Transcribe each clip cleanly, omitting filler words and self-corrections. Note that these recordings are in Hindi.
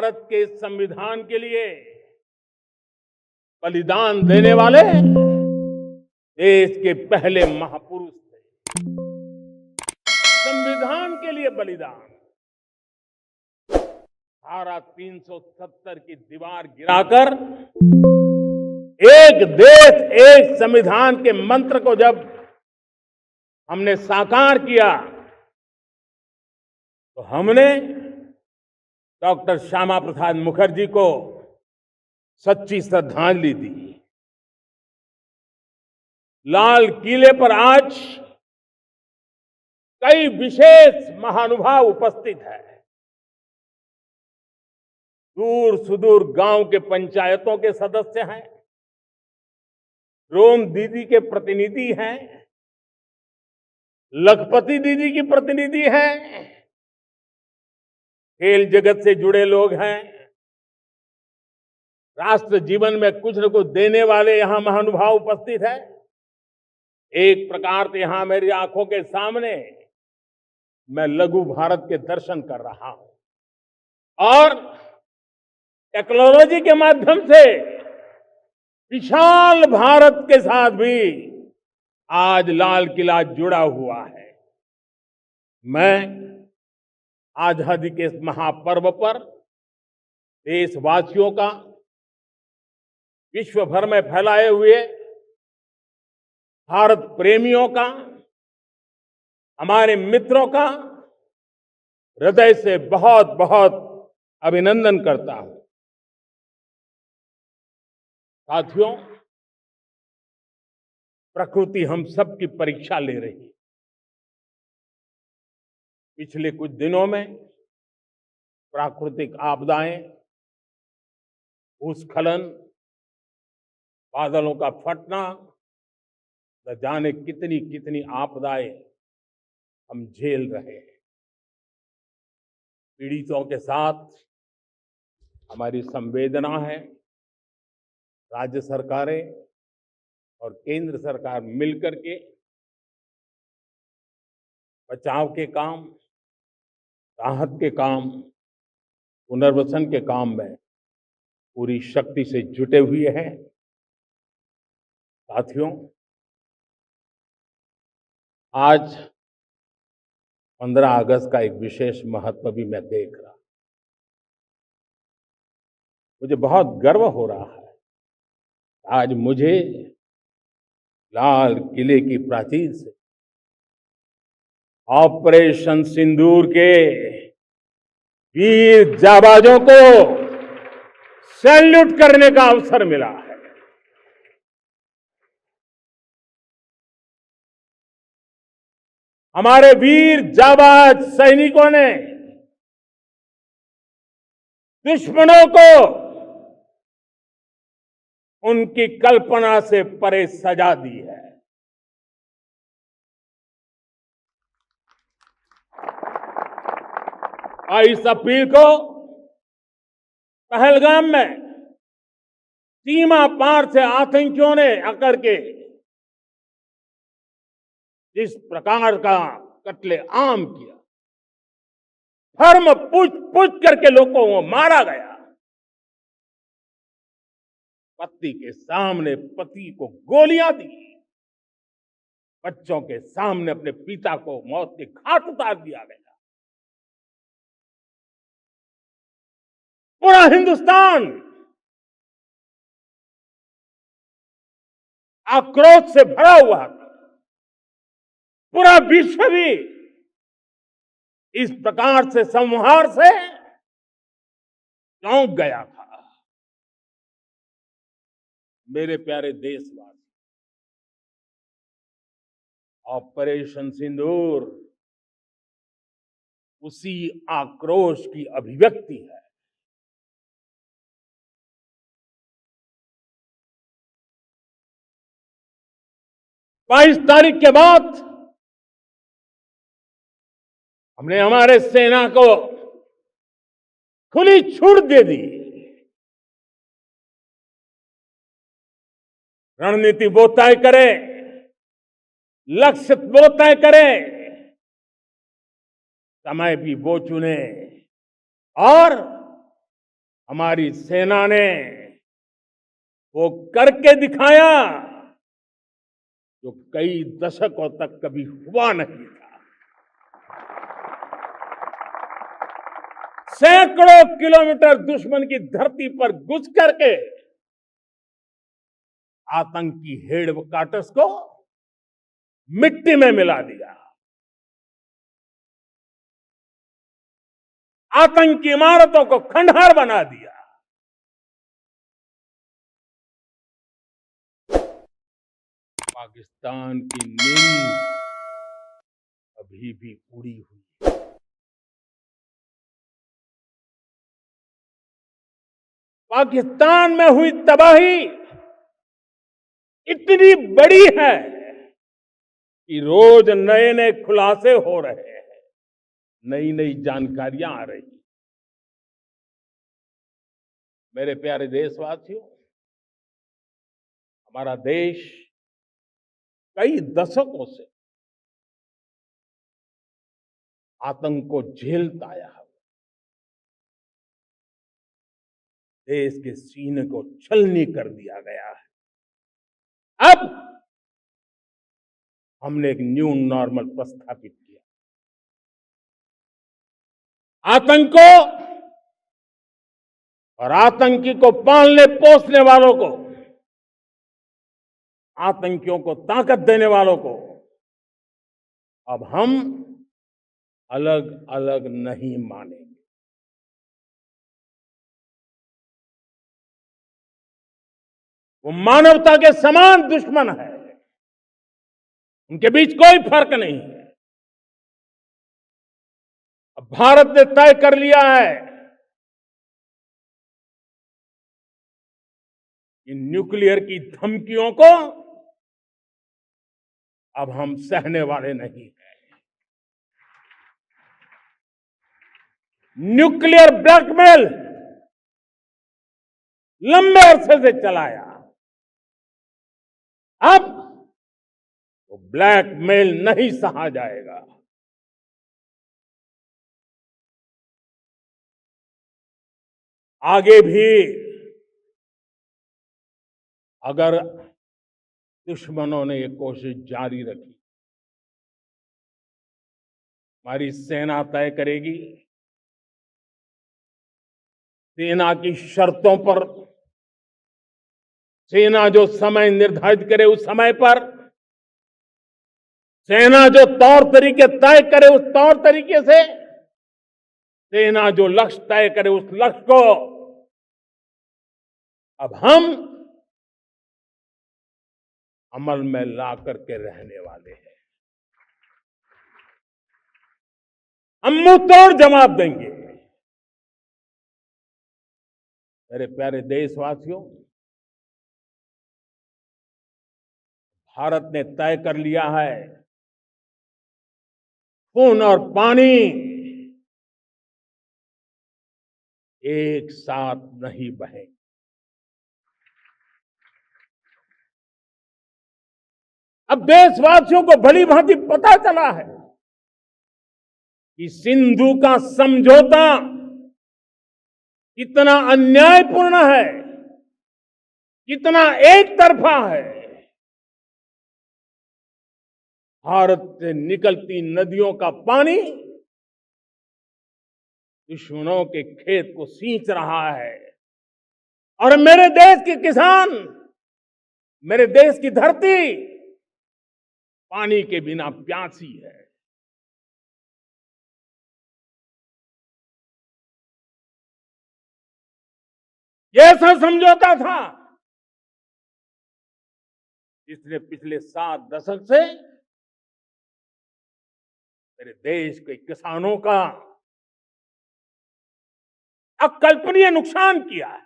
भारत के संविधान के लिए बलिदान देने वाले देश के पहले महापुरुष थे। संविधान के लिए बलिदान, धारा 370 की दीवार गिराकर एक देश एक संविधान के मंत्र को जब हमने साकार किया तो हमने डॉक्टर श्यामा प्रसाद मुखर्जी को सच्ची श्रद्धांजलि दी। लाल किले पर आज कई विशेष महानुभाव उपस्थित हैं। दूर सुदूर गांव के पंचायतों के सदस्य हैं, रोम दीदी के प्रतिनिधि हैं, लखपति दीदी की प्रतिनिधि हैं, खेल जगत से जुड़े लोग हैं, राष्ट्र जीवन में कुछ न कुछ देने वाले यहां महानुभाव उपस्थित हैं। एक प्रकार से यहां मेरी आंखों के सामने मैं लघु भारत के दर्शन कर रहा हूं और टेक्नोलॉजी के माध्यम से विशाल भारत के साथ भी आज लाल किला जुड़ा हुआ है। मैं आजादी के इस महापर्व पर देशवासियों का, विश्व भर में फैलाए हुए भारत प्रेमियों का, हमारे मित्रों का हृदय से बहुत बहुत अभिनंदन करता हूं। साथियों, प्रकृति हम सब की परीक्षा ले रही है। पिछले कुछ दिनों में प्राकृतिक आपदाएं, भूस्खलन, बादलों का फटना, न जाने कितनी कितनी आपदाएं हम झेल रहे हैं। पीड़ितों के साथ हमारी संवेदना है। राज्य सरकारें और केंद्र सरकार मिलकर के बचाव के काम, राहत के काम, पुनर्वसन के काम में पूरी शक्ति से जुटे हुए हैं। साथियों, आज 15 अगस्त का एक विशेष महत्व भी मैं देख रहा हूं। मुझे बहुत गर्व हो रहा है। आज मुझे लाल किले की प्राचीर से ऑपरेशन सिंदूर के वीर जाबाजों को सैल्यूट करने का अवसर मिला है। हमारे वीर जाबाज सैनिकों ने दुश्मनों को उनकी कल्पना से परे सजा दी है। और इस अपील को पहलगाम में सीमा पार से आतंकियों ने आकर के जिस प्रकार का कत्लेआम किया, धर्म पूछ करके लोगों को मारा गया। पत्नी के सामने पति को गोलियां दी, बच्चों के सामने अपने पिता को मौत के घाट उतार दिया गया। पूरा हिंदुस्तान आक्रोश से भरा हुआ था। पूरा विश्व भी इस प्रकार से संहार से चौंक गया था। मेरे प्यारे देशवासी, ऑपरेशन सिंदूर उसी आक्रोश की अभिव्यक्ति है। 22 तारीख के बाद हमने हमारे सेना को खुली छूट दे दी। रणनीति वो तय करे, लक्ष्य वो तय करे, समय भी वो चुने और हमारी सेना ने वो करके दिखाया जो कई दशकों तक कभी हुआ नहीं था। सैकड़ों किलोमीटर दुश्मन की धरती पर घुस करके आतंकी हेडक्वार्टर्स को मिट्टी में मिला दिया, आतंकी इमारतों को खंडहर बना दिया। पाकिस्तान की नींद अभी भी उड़ी हुई है। पाकिस्तान में हुई तबाही इतनी बड़ी है कि रोज नए नए खुलासे हो रहे हैं, नई नई जानकारियां आ रही। मेरे प्यारे देशवासियों, हमारा देश कई दशकों से आतंक को झेलता आया है। देश के सीने को छलनी कर दिया गया है। अब हमने एक न्यू नॉर्मल प्रस्थापित किया। आतंक को और आतंकी को पालने पोसने वालों को, आतंकियों को ताकत देने वालों को अब हम अलग अलग नहीं मानेंगे। वो मानवता के समान दुश्मन है, उनके बीच कोई फर्क नहीं है। अब भारत ने तय कर लिया है कि न्यूक्लियर की धमकियों को अब हम सहने वाले नहीं हैं। न्यूक्लियर ब्लैकमेल लंबे अरसे से चलाया, अब वो ब्लैकमेल नहीं सहा जाएगा। आगे भी अगर दुश्मनों ने ये कोशिश जारी रखी, हमारी सेना तय करेगी, सेना की शर्तों पर, सेना जो समय निर्धारित करे उस समय पर, सेना जो तौर तरीके तय करे उस तौर तरीके से, सेना जो लक्ष्य तय करे उस लक्ष्य को अब हम अमल में ला करके रहने वाले हैं। हम मुंह तोड़ जवाब देंगे। मेरे प्यारे देशवासियों, भारत ने तय कर लिया है, खून और पानी एक साथ नहीं बहेंगे। अब देशवासियों को भली भांति पता चला है कि सिंधु का समझौता कितना अन्यायपूर्ण है, कितना एक तरफा है। भारत से निकलती नदियों का पानी दुश्मनों के खेत को सींच रहा है और मेरे देश के किसान, मेरे देश की धरती पानी के बिना प्यासी है। ये ऐसा समझौता था जिसने पिछले 7 दशक से मेरे देश के किसानों का अकल्पनीय नुकसान किया है।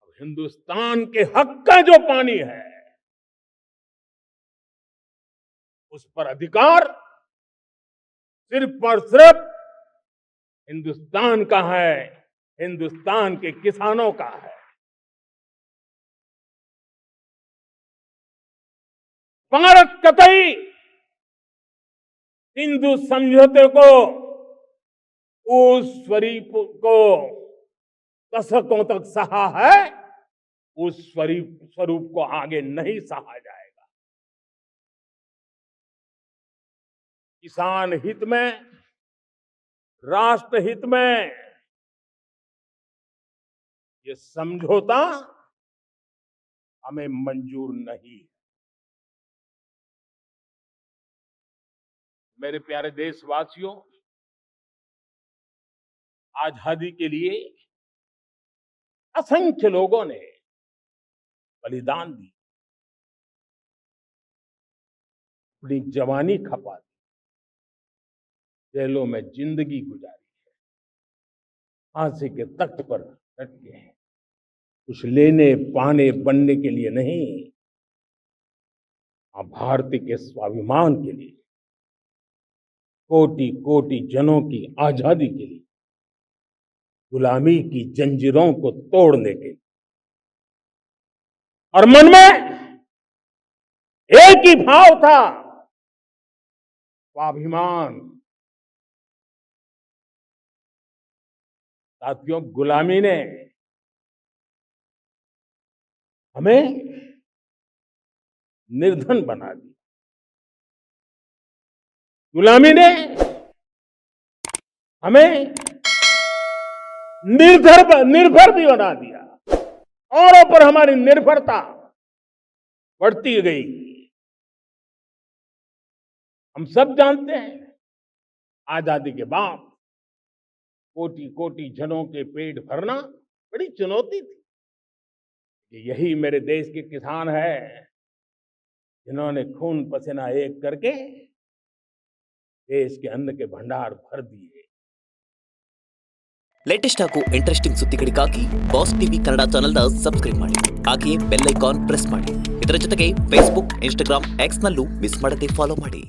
अब हिंदुस्तान के हक का जो पानी है उस पर अधिकार सिर्फ और सिर्फ हिंदुस्तान का है, हिंदुस्तान के किसानों का है। भारत कतई सिंधु समझौते को, उस स्वरूप को दशकों तक सहा है, उस स्वरूप को आगे नहीं सहा जाएगा। किसान हित में, राष्ट्र हित में ये समझौता हमें मंजूर नहीं है। मेरे प्यारे देशवासियों, आजादी के लिए असंख्य लोगों ने बलिदान दी, अपनी जवानी खपा दी, जेलों में जिंदगी गुजारी है, फांसी के तख्त पर लटके हैं, कुछ लेने पाने बनने के लिए नहीं, भारत के स्वाभिमान के लिए, कोटि कोटि जनों की आजादी के लिए, गुलामी की जंजीरों को तोड़ने के लिए। और मन में एक ही भाव था, स्वाभिमान। साथियों, गुलामी ने हमें निर्धन बना दिया, गुलामी ने हमें निर्भर भी बना दिया, औरों पर हमारी निर्भरता बढ़ती गई। हम सब जानते हैं, आजादी के बाद कोटि कोटि जनों के पेट भरना बड़ी चुनौती थी। यही मेरे देश के किसान हैं जिन्होंने खून पसीना एक करके देश के अन्न के भंडार भर दिए। ಲೇಟೆಸ್ಟ್ ಹಾಗೂ ಇಂಟ್ರೆಸ್ಟಿಂಗ್ ಸುದ್ದಿಗಳಿಗಾಗಿ ಬಾಸ್ ಟಿವಿ ಕನ್ನಡ ಚಾನೆಲ್ನ ಸಬ್ಸ್ಕ್ರೈಬ್ ಮಾಡಿ, ಹಾಗೆಯೇ ಬೆಲ್ ಐಕಾನ್ ಪ್ರೆಸ್ ಮಾಡಿ. ಇದರ ಜೊತೆಗೆ ಫೇಸ್ಬುಕ್, ಇನ್ಸ್ಟಾಗ್ರಾಮ್, ಎಕ್ಸ್ ನಲ್ಲೂ ಮಿಸ್ ಮಾಡದೆ ಫಾಲೋ ಮಾಡಿ.